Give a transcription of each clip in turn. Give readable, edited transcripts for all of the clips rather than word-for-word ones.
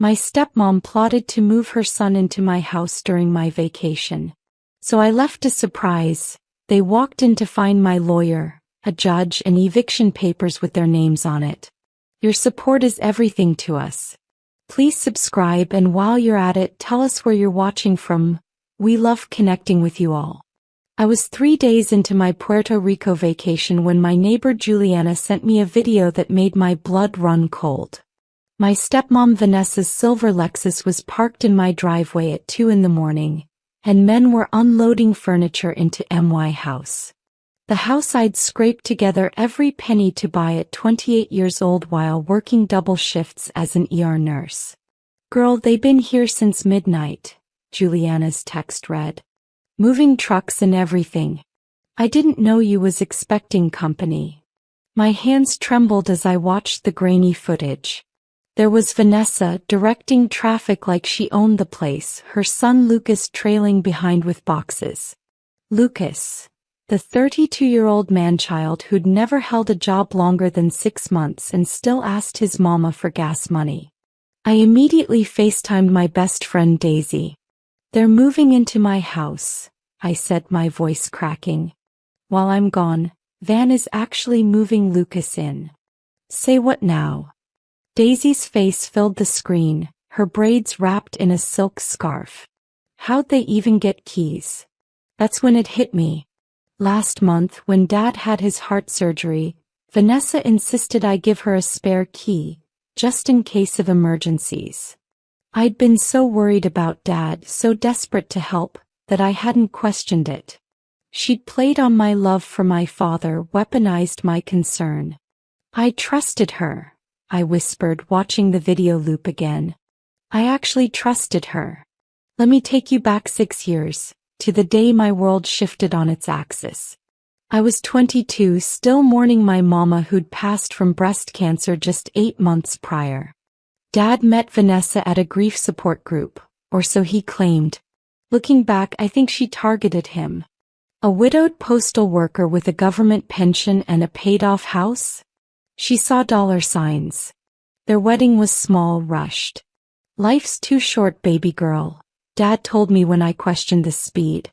My stepmom plotted to move her son into my house during my vacation. So I left a surprise. They walked in to find my lawyer, a judge, and eviction papers with their names on it. Your support is everything to us. Please subscribe, and while you're at it, tell us where you're watching from. We love connecting with you all. I was 3 days into my Puerto Rico vacation when my neighbor Juliana sent me a video that made my blood run cold. My stepmom Vanessa's silver Lexus was parked in my driveway at 2 in the morning, and men were unloading furniture into my house. The house I'd scraped together every penny to buy at 28 years old while working double shifts as an ER nurse. Girl, they been here since midnight, Juliana's text read. Moving trucks and everything. I didn't know you was expecting company. My hands trembled as I watched the grainy footage. There was Vanessa directing traffic like she owned the place, her son Lucas trailing behind with boxes. Lucas, the 32-year-old man-child who'd never held a job longer than 6 months and still asked his mama for gas money. I immediately FaceTimed my best friend Daisy. They're moving into my house, I said, my voice cracking. While I'm gone, Van is actually moving Lucas in. Say what now? Daisy's face filled the screen, her braids wrapped in a silk scarf. How'd they even get keys? That's when it hit me. Last month, when Dad had his heart surgery, Vanessa insisted I give her a spare key, just in case of emergencies. I'd been so worried about Dad, so desperate to help, that I hadn't questioned it. She'd played on my love for my father, weaponized my concern. I trusted her, I whispered, watching the video loop again. I actually trusted her. Let me take you back 6 years, to the day my world shifted on its axis. I was 22, still mourning my mama who'd passed from breast cancer just 8 months prior. Dad met Vanessa at a grief support group, or so he claimed. Looking back, I think she targeted him. A widowed postal worker with a government pension and a paid-off house? She saw dollar signs. Their wedding was small, rushed. Life's too short, baby girl, Dad told me when I questioned the speed.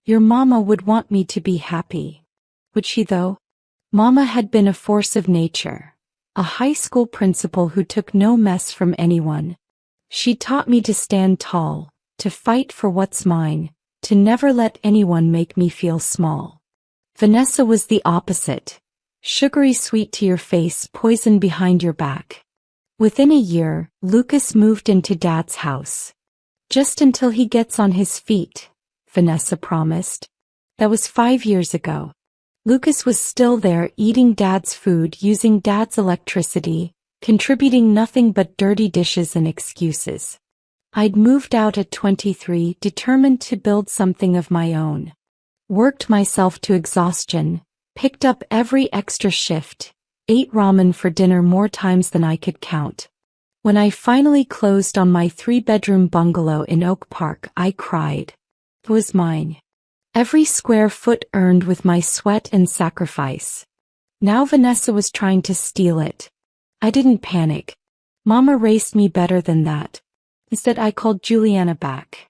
Your mama would want me to be happy. Would she though? Mama had been a force of nature. A high school principal who took no mess from anyone. She taught me to stand tall, to fight for what's mine, to never let anyone make me feel small. Vanessa was the opposite. Sugary sweet to your face, poison behind your back. Within a year, Lucas moved into Dad's house. Just until he gets on his feet, Vanessa promised. That was 5 years ago. Lucas was still there, eating Dad's food, using Dad's electricity, contributing nothing but dirty dishes and excuses. I'd moved out at 23, determined to build something of my own. Worked myself to exhaustion, picked up every extra shift, ate ramen for dinner more times than I could count. When I finally closed on my 3-bedroom bungalow in Oak Park, I cried. It was mine. Every square foot earned with my sweat and sacrifice. Now Vanessa was trying to steal it. I didn't panic. Mama raised me better than that. Instead, I called Juliana back.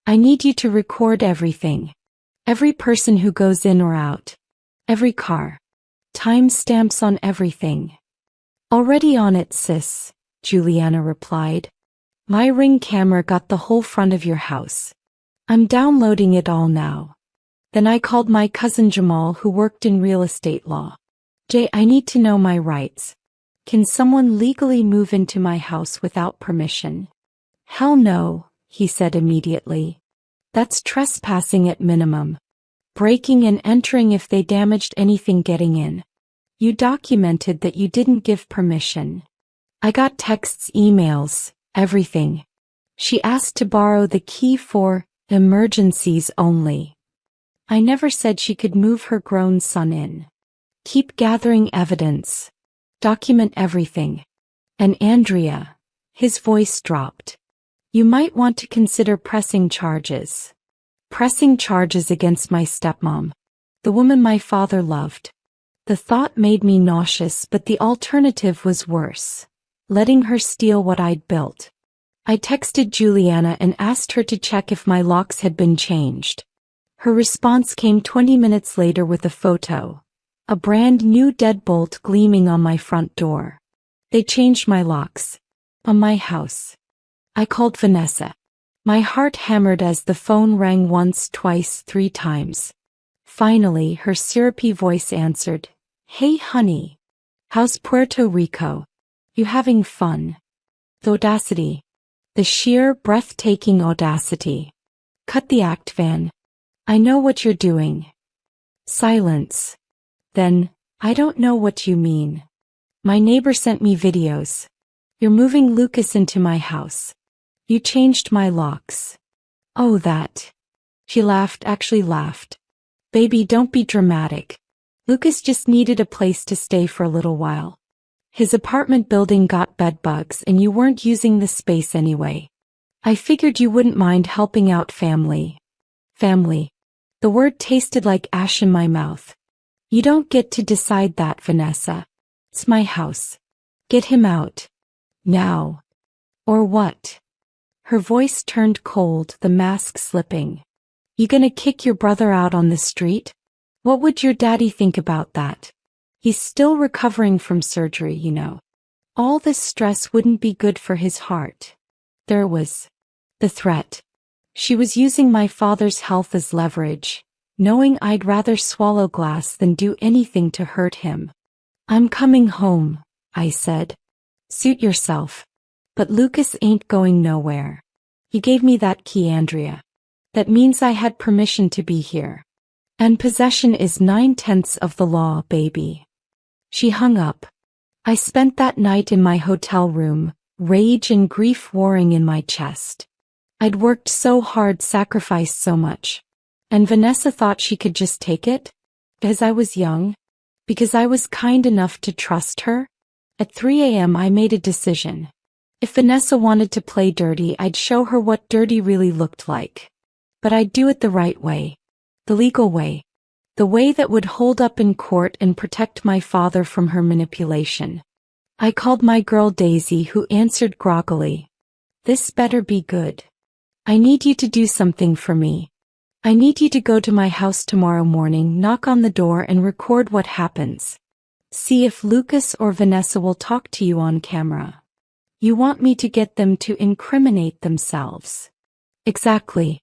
I need you to record everything. Every person who goes in or out. Every car. Time stamps on everything. Already on it, sis, Juliana replied. My Ring camera got the whole front of your house. I'm downloading it all now. Then I called my cousin Jamal, who worked in real estate law. Jay, I need to know my rights. Can someone legally move into my house without permission? Hell no, he said immediately. That's trespassing at minimum. Breaking and entering if they damaged anything getting in. You documented that you didn't give permission. I got texts, emails, everything. She asked to borrow the key for emergencies only. I never said she could move her grown son in. Keep gathering evidence. Document everything. And Andrea, his voice dropped. You might want to consider pressing charges. Pressing charges against my stepmom, the woman my father loved. The thought made me nauseous, but the alternative was worse. Letting her steal what I'd built. I texted Juliana and asked her to check if my locks had been changed. Her response came 20 minutes later with a photo. A brand new deadbolt gleaming on my front door. They changed my locks. On my house. I called Vanessa. My heart hammered as the phone rang once, twice, 3 times. Finally, her syrupy voice answered. Hey honey. How's Puerto Rico? You having fun? The audacity. The sheer, breathtaking audacity. Cut the act, Van. I know what you're doing. Silence. Then, I don't know what you mean. My neighbor sent me videos. You're moving Lucas into my house. You changed my locks. Oh, that. She laughed, actually laughed. Baby, don't be dramatic. Lucas just needed a place to stay for a little while. His apartment building got bed bugs and you weren't using the space anyway. I figured you wouldn't mind helping out family. Family. The word tasted like ash in my mouth. You don't get to decide that, Vanessa. It's my house. Get him out. Now. Or what? Her voice turned cold, the mask slipping. You gonna kick your brother out on the street? What would your daddy think about that? He's still recovering from surgery, you know. All this stress wouldn't be good for his heart. There was the threat. She was using my father's health as leverage, knowing I'd rather swallow glass than do anything to hurt him. I'm coming home, I said. Suit yourself. But Lucas ain't going nowhere. He gave me that key, Andrea. That means I had permission to be here. And possession is 9/10 of the law, baby. She hung up. I spent that night in my hotel room, rage and grief warring in my chest. I'd worked so hard, sacrificed so much. And Vanessa thought she could just take it? Because I was young? Because I was kind enough to trust her? At 3 a.m. I made a decision. If Vanessa wanted to play dirty, I'd show her what dirty really looked like. But I'd do it the right way. The legal way. The way that would hold up in court and protect my father from her manipulation. I called my girl Daisy, who answered groggily. This better be good. I need you to do something for me. I need you to go to my house tomorrow morning, knock on the door and record what happens. See if Lucas or Vanessa will talk to you on camera. You want me to get them to incriminate themselves. Exactly.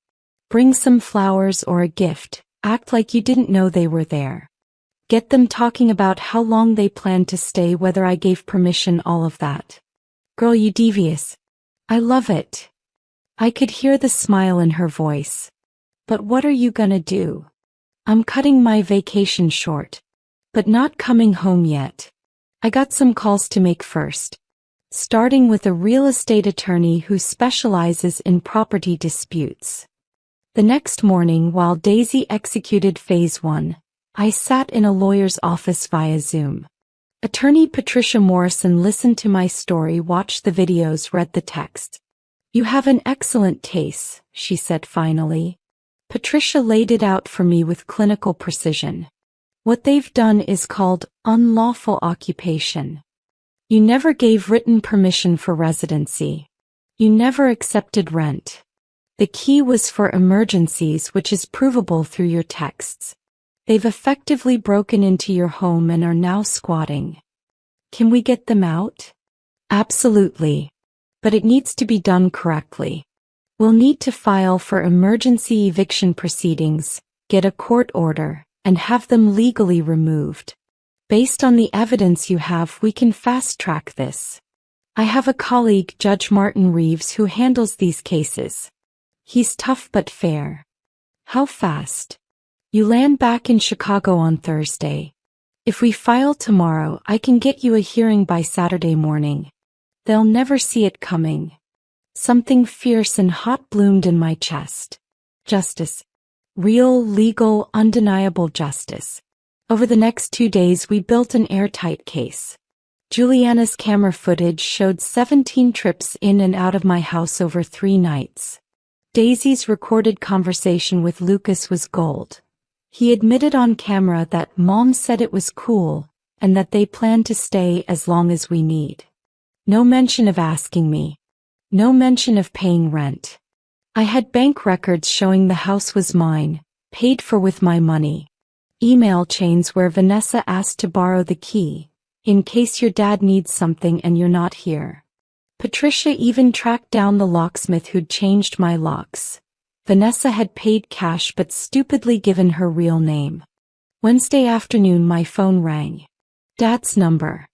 Bring some flowers or a gift. Act like you didn't know they were there. Get them talking about how long they plan to stay, whether I gave permission, all of that. Girl, you devious. I love it. I could hear the smile in her voice. But what are you gonna do? I'm cutting my vacation short. But not coming home yet. I got some calls to make first. Starting with a real estate attorney who specializes in property disputes. The next morning, while Daisy executed phase 1, I sat in a lawyer's office via Zoom. Attorney Patricia Morrison listened to my story, watched the videos, read the text. You have an excellent case, she said finally. Patricia laid it out for me with clinical precision. What they've done is called unlawful occupation. You never gave written permission for residency. You never accepted rent. The key was for emergencies, which is provable through your texts. They've effectively broken into your home and are now squatting. Can we get them out? Absolutely. But it needs to be done correctly. We'll need to file for emergency eviction proceedings, get a court order, and have them legally removed. Based on the evidence you have, we can fast-track this. I have a colleague, Judge Martin Reeves, who handles these cases. He's tough but fair. How fast? You land back in Chicago on Thursday. If we file tomorrow, I can get you a hearing by Saturday morning. They'll never see it coming. Something fierce and hot bloomed in my chest. Justice. Real, legal, undeniable justice. Over the next 2 days, we built an airtight case. Juliana's camera footage showed 17 trips in and out of my house over 3 nights. Daisy's recorded conversation with Lucas was gold. He admitted on camera that Mom said it was cool, and that they plan to stay as long as we need. No mention of asking me. No mention of paying rent. I had bank records showing the house was mine, paid for with my money. Email chains where Vanessa asked to borrow the key, in case your dad needs something and you're not here. Patricia even tracked down the locksmith who'd changed my locks. Vanessa had paid cash but stupidly given her real name. Wednesday afternoon my phone rang. Dad's number.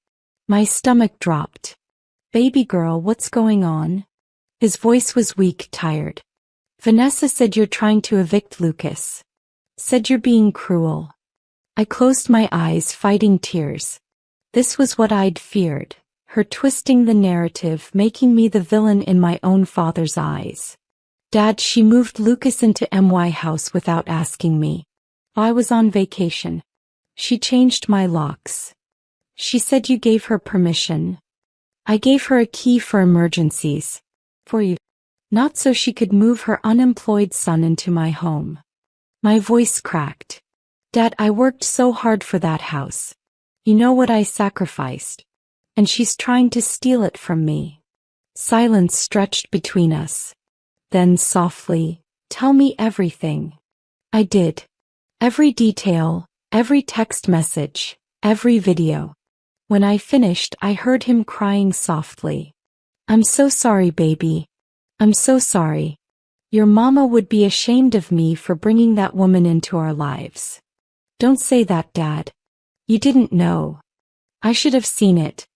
My stomach dropped. Baby girl, what's going on? His voice was weak, tired. Vanessa said you're trying to evict Lucas. Said you're being cruel. I closed my eyes, fighting tears. This was what I'd feared, her twisting the narrative, making me the villain in my own father's eyes. Dad, she moved Lucas into my house without asking me. I was on vacation. She changed my locks. She said you gave her permission. I gave her a key for emergencies. For you. Not so she could move her unemployed son into my home. My voice cracked. Dad, I worked so hard for that house. You know what I sacrificed. And she's trying to steal it from me. Silence stretched between us. Then softly, tell me everything. I did. Every detail, every text message, every video. When I finished, I heard him crying softly. I'm so sorry, baby. I'm so sorry. Your mama would be ashamed of me for bringing that woman into our lives. Don't say that, Dad. You didn't know. I should have seen it.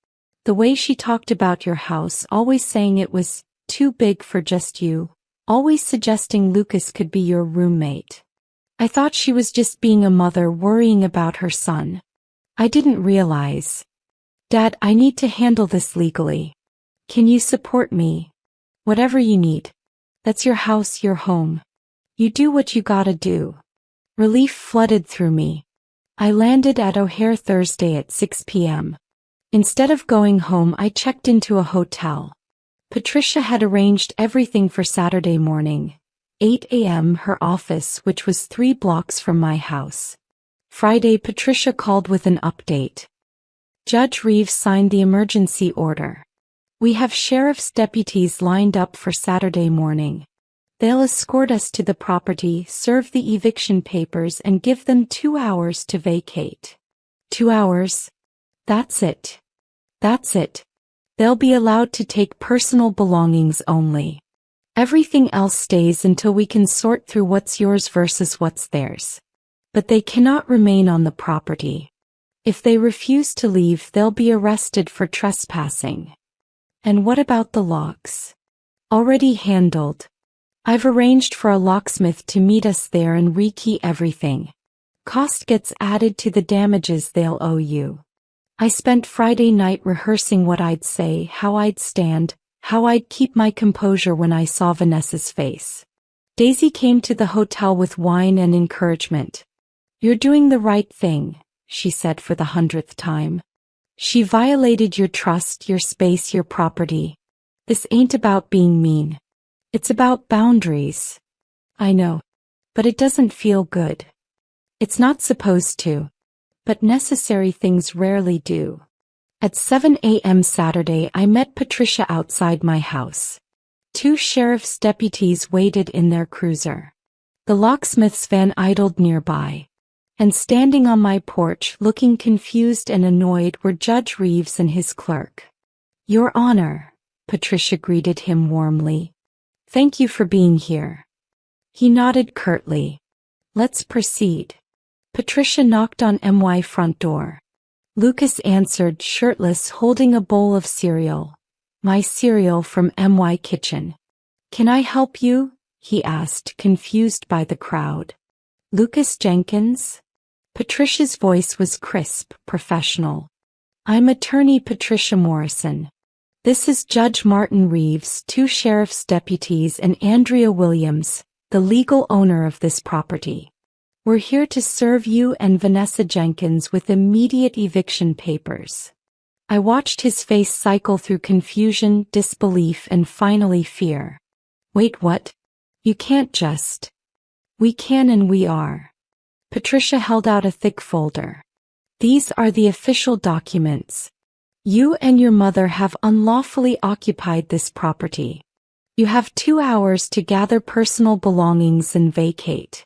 The way she talked about your house, always saying it was too big for just you, always suggesting Lucas could be your roommate. I thought she was just being a mother worrying about her son. I didn't realize. Dad, I need to handle this legally. Can you support me? Whatever you need. That's your house, your home. You do what you gotta do. Relief flooded through me. I landed at O'Hare Thursday at 6 p.m. Instead of going home, I checked into a hotel. Patricia had arranged everything for Saturday morning. 8 a.m. her office, which was 3 blocks from my house. Friday, Patricia called with an update. Judge Reeves signed the emergency order. We have sheriff's deputies lined up for Saturday morning. They'll escort us to the property, serve the eviction papers, and give them 2 hours to vacate. 2 hours? That's it. That's it. They'll be allowed to take personal belongings only. Everything else stays until we can sort through what's yours versus what's theirs. But they cannot remain on the property. If they refuse to leave, they'll be arrested for trespassing. And what about the locks? Already handled. I've arranged for a locksmith to meet us there and rekey everything. Cost gets added to the damages they'll owe you. I spent Friday night rehearsing what I'd say, how I'd stand, how I'd keep my composure when I saw Vanessa's face. Daisy came to the hotel with wine and encouragement. You're doing the right thing, she said for the 100th time. She violated your trust, your space, your property. This ain't about being mean. It's about boundaries. I know. But it doesn't feel good. It's not supposed to. But necessary things rarely do. At 7 a.m. Saturday, I met Patricia outside my house. 2 sheriff's deputies waited in their cruiser. The locksmith's van idled nearby. And standing on my porch, looking confused and annoyed, were Judge Reeves and his clerk. Your Honor, Patricia greeted him warmly. Thank you for being here. He nodded curtly. Let's proceed. Patricia knocked on my front door. Lucas answered, shirtless, holding a bowl of cereal. My cereal from my kitchen. Can I help you? He asked, confused by the crowd. Lucas Jenkins? Patricia's voice was crisp, professional. I'm attorney Patricia Morrison. This is Judge Martin Reeves, 2 sheriff's deputies, and Andrea Williams, the legal owner of this property. We're here to serve you and Vanessa Jenkins with immediate eviction papers. I watched his face cycle through confusion, disbelief, and finally fear. Wait, what? You can't just. We can and we are. Patricia held out a thick folder. These are the official documents. You and your mother have unlawfully occupied this property. You have 2 hours to gather personal belongings and vacate.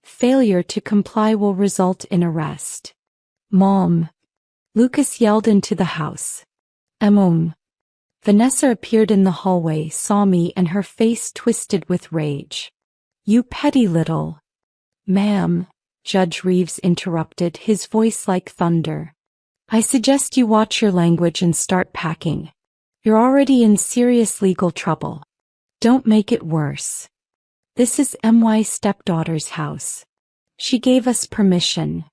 Failure to comply will result in arrest. Mom. Lucas yelled into the house. Mom. Vanessa appeared in the hallway, saw me, and her face twisted with rage. You petty little. Ma'am, Judge Reeves interrupted, his voice like thunder. I suggest you watch your language and start packing. You're already in serious legal trouble. Don't make it worse. This is my stepdaughter's house. She gave us permission.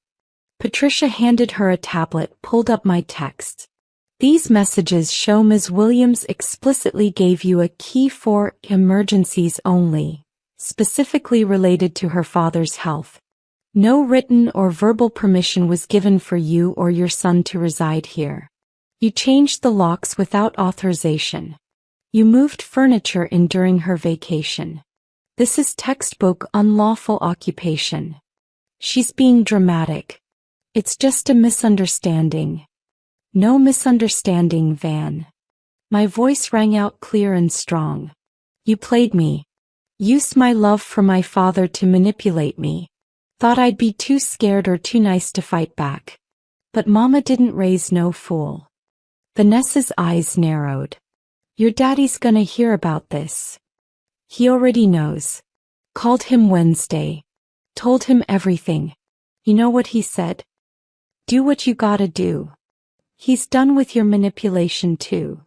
Patricia handed her a tablet, pulled up my text. These messages show Ms. Williams explicitly gave you a key for emergencies only, specifically related to her father's health. No written or verbal permission was given for you or your son to reside here. You changed the locks without authorization. You moved furniture in during her vacation. This is textbook unlawful occupation. She's being dramatic. It's just a misunderstanding. No misunderstanding, Van. My voice rang out clear and strong. You played me. Used my love for my father to manipulate me. Thought I'd be too scared or too nice to fight back. But Mama didn't raise no fool. Vanessa's eyes narrowed. Your daddy's gonna hear about this. He already knows. Called him Wednesday. Told him everything. You know what he said? Do what you gotta do. He's done with your manipulation too.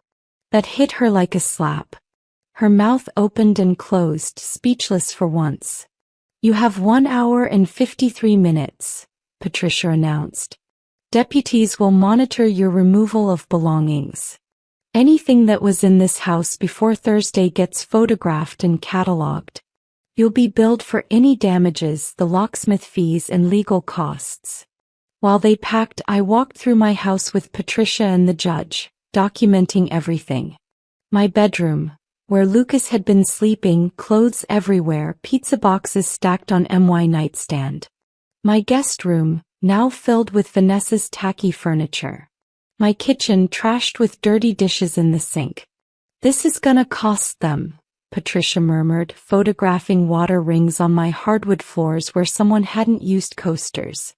That hit her like a slap. Her mouth opened and closed, speechless for once. You have 1 hour and 53 minutes, Patricia announced. Deputies will monitor your removal of belongings. Anything that was in this house before Thursday gets photographed and cataloged. You'll be billed for any damages, the locksmith fees, and legal costs. While they packed, I walked through my house with Patricia and the judge, documenting everything. My bedroom, where Lucas had been sleeping, clothes everywhere, pizza boxes stacked on my nightstand. My guest room, now filled with Vanessa's tacky furniture. My kitchen trashed with dirty dishes in the sink. This is gonna cost them, Patricia murmured, photographing water rings on my hardwood floors where someone hadn't used coasters.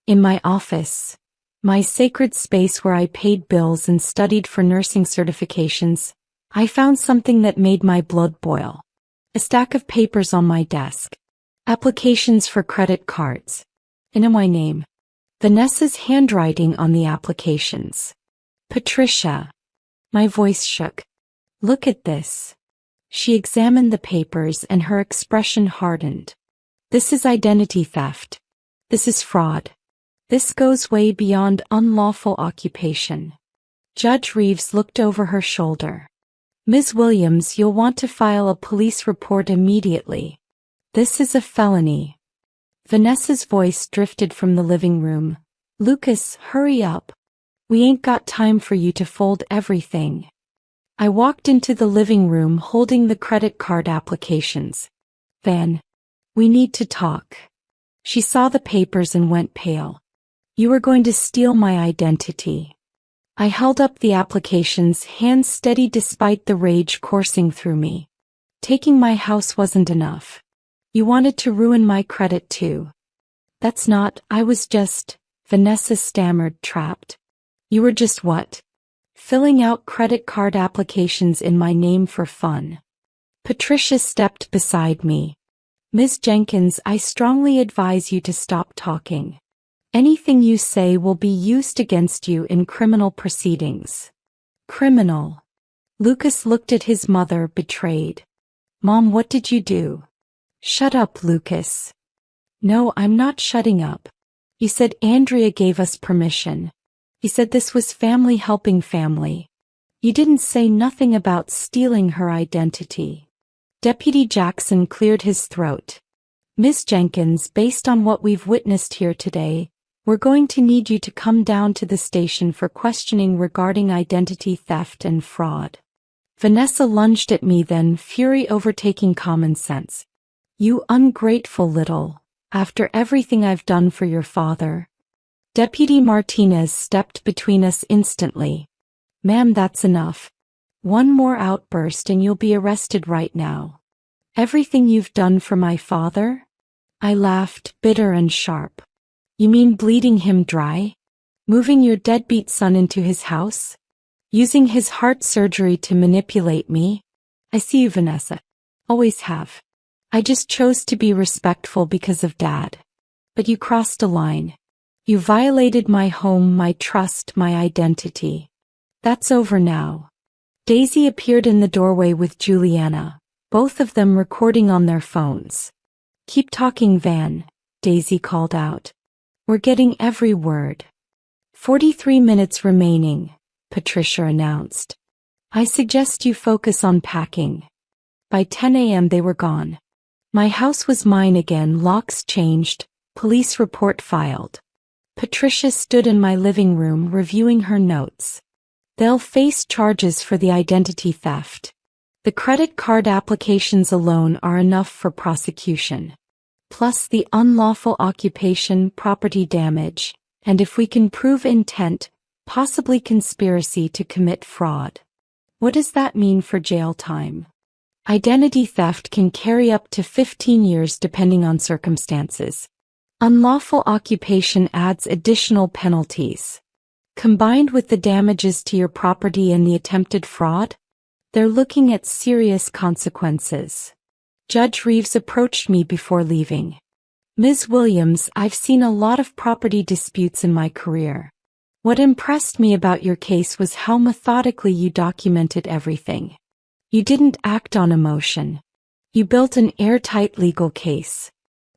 In my office, my sacred space where I paid bills and studied for nursing certifications, I found something that made my blood boil. A stack of papers on my desk. Applications for credit cards. And in my name. Vanessa's handwriting on the applications. Patricia. My voice shook. Look at this. She examined the papers and her expression hardened. This is identity theft. This is fraud. This goes way beyond unlawful occupation. Judge Reeves looked over her shoulder. Ms. Williams, you'll want to file a police report immediately. This is a felony. Vanessa's voice drifted from the living room. Lucas, hurry up. We ain't got time for you to fold everything. I walked into the living room holding the credit card applications. Van, we need to talk. She saw the papers and went pale. You were going to steal my identity. I held up the applications, hands steady despite the rage coursing through me. Taking my house wasn't enough. You wanted to ruin my credit too. That's not, I was just, Vanessa stammered, trapped. You were just what? Filling out credit card applications in my name for fun. Patricia stepped beside me. Ms. Jenkins, I strongly advise you to stop talking. Anything you say will be used against you in criminal proceedings. Criminal. Lucas looked at his mother, betrayed. Mom, what did you do? Shut up, Lucas. No, I'm not shutting up. You said Andrea gave us permission. You said this was family helping family. You didn't say nothing about stealing her identity. Deputy Jackson cleared his throat. Ms. Jenkins, based on what we've witnessed here today, we're going to need you to come down to the station for questioning regarding identity theft and fraud. Vanessa lunged at me then, fury overtaking common sense. You ungrateful little, after everything I've done for your father. Deputy Martinez stepped between us instantly. Ma'am, that's enough. One more outburst and you'll be arrested right now. Everything you've done for my father? I laughed, bitter and sharp. You mean bleeding him dry? Moving your deadbeat son into his house? Using his heart surgery to manipulate me? I see you, Vanessa. Always have. I just chose to be respectful because of Dad. But you crossed a line. You violated my home, my trust, my identity. That's over now. Daisy appeared in the doorway with Juliana, both of them recording on their phones. Keep talking, Van, Daisy called out. We're getting every word. 43 minutes remaining, Patricia announced. I suggest you focus on packing. By 10 a.m. they were gone. My house was mine again, locks changed, police report filed. Patricia stood in my living room reviewing her notes. They'll face charges for the identity theft. The credit card applications alone are enough for prosecution. Plus the unlawful occupation, property damage, and if we can prove intent, possibly conspiracy to commit fraud. What does that mean for jail time? Identity theft can carry up to 15 years depending on circumstances. Unlawful occupation adds additional penalties. Combined with the damages to your property and the attempted fraud, they're looking at serious consequences. Judge Reeves approached me before leaving. Ms. Williams, I've seen a lot of property disputes in my career. What impressed me about your case was how methodically you documented everything. You didn't act on emotion. You built an airtight legal case.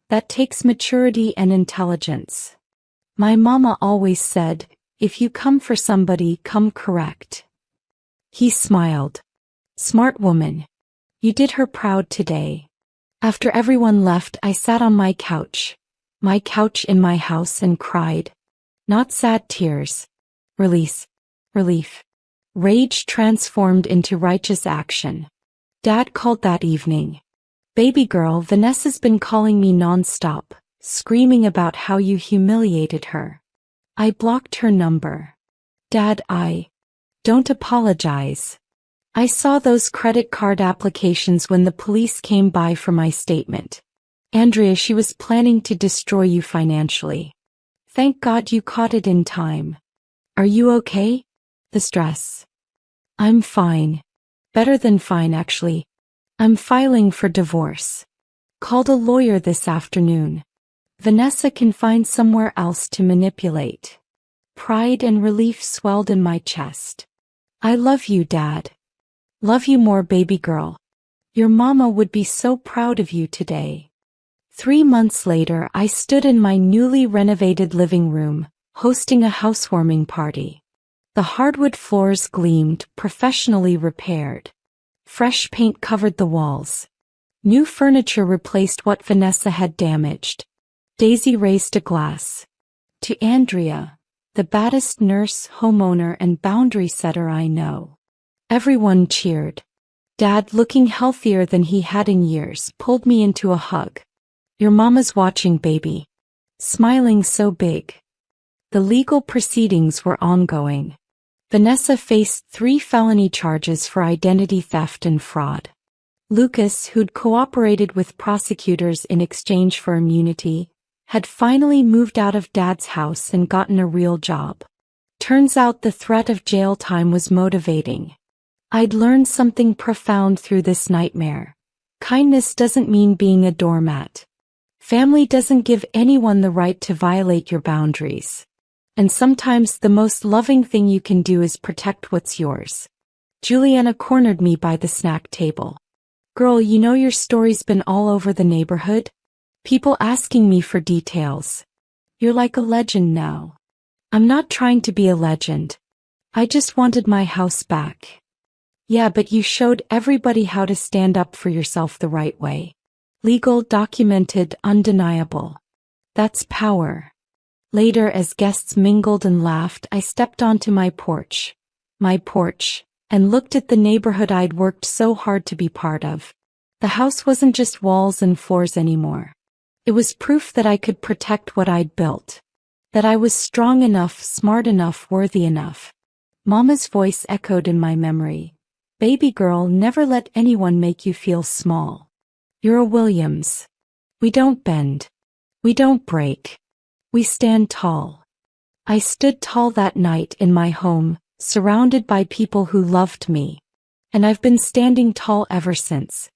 That takes maturity and intelligence. My mama always said, if you come for somebody, come correct. He smiled. Smart woman. You did her proud today. After everyone left, I sat on my couch in my house, and cried. Not sad tears. Relief. Rage transformed into righteous action. Dad called that evening. Baby girl, Vanessa's been calling me non-stop, screaming about how you humiliated her. I blocked her number. Dad, don't apologize. I saw those credit card applications when the police came by for my statement. Andrea, she was planning to destroy you financially. Thank God you caught it in time. Are you okay? The stress. I'm fine. Better than fine, actually. I'm filing for divorce. Called a lawyer this afternoon. Vanessa can find somewhere else to manipulate. Pride and relief swelled in my chest. I love you, Dad. Love you more, baby girl. Your mama would be so proud of you today. 3 months later, I stood in my newly renovated living room, hosting a housewarming party. The hardwood floors gleamed, professionally repaired. Fresh paint covered the walls. New furniture replaced what Vanessa had damaged. Daisy raised a glass. To Andrea, the baddest nurse, homeowner, and boundary setter I know. Everyone cheered. Dad, looking healthier than he had in years, pulled me into a hug. Your mama's watching, baby. Smiling so big. The legal proceedings were ongoing. Vanessa faced 3 felony charges for identity theft and fraud. Lucas, who'd cooperated with prosecutors in exchange for immunity, had finally moved out of Dad's house and gotten a real job. Turns out the threat of jail time was motivating. I'd learned something profound through this nightmare. Kindness doesn't mean being a doormat. Family doesn't give anyone the right to violate your boundaries. And sometimes the most loving thing you can do is protect what's yours. Juliana cornered me by the snack table. Girl, you know your story's been all over the neighborhood? People asking me for details. You're like a legend now. I'm not trying to be a legend. I just wanted my house back. Yeah, but you showed everybody how to stand up for yourself the right way. Legal, documented, undeniable. That's power. Later, as guests mingled and laughed, I stepped onto my porch, and looked at the neighborhood I'd worked so hard to be part of. The house wasn't just walls and floors anymore. It was proof that I could protect what I'd built. That I was strong enough, smart enough, worthy enough. Mama's voice echoed in my memory. Baby girl, never let anyone make you feel small. You're a Williams. We don't bend. We don't break. We stand tall. I stood tall that night in my home, surrounded by people who loved me. And I've been standing tall ever since.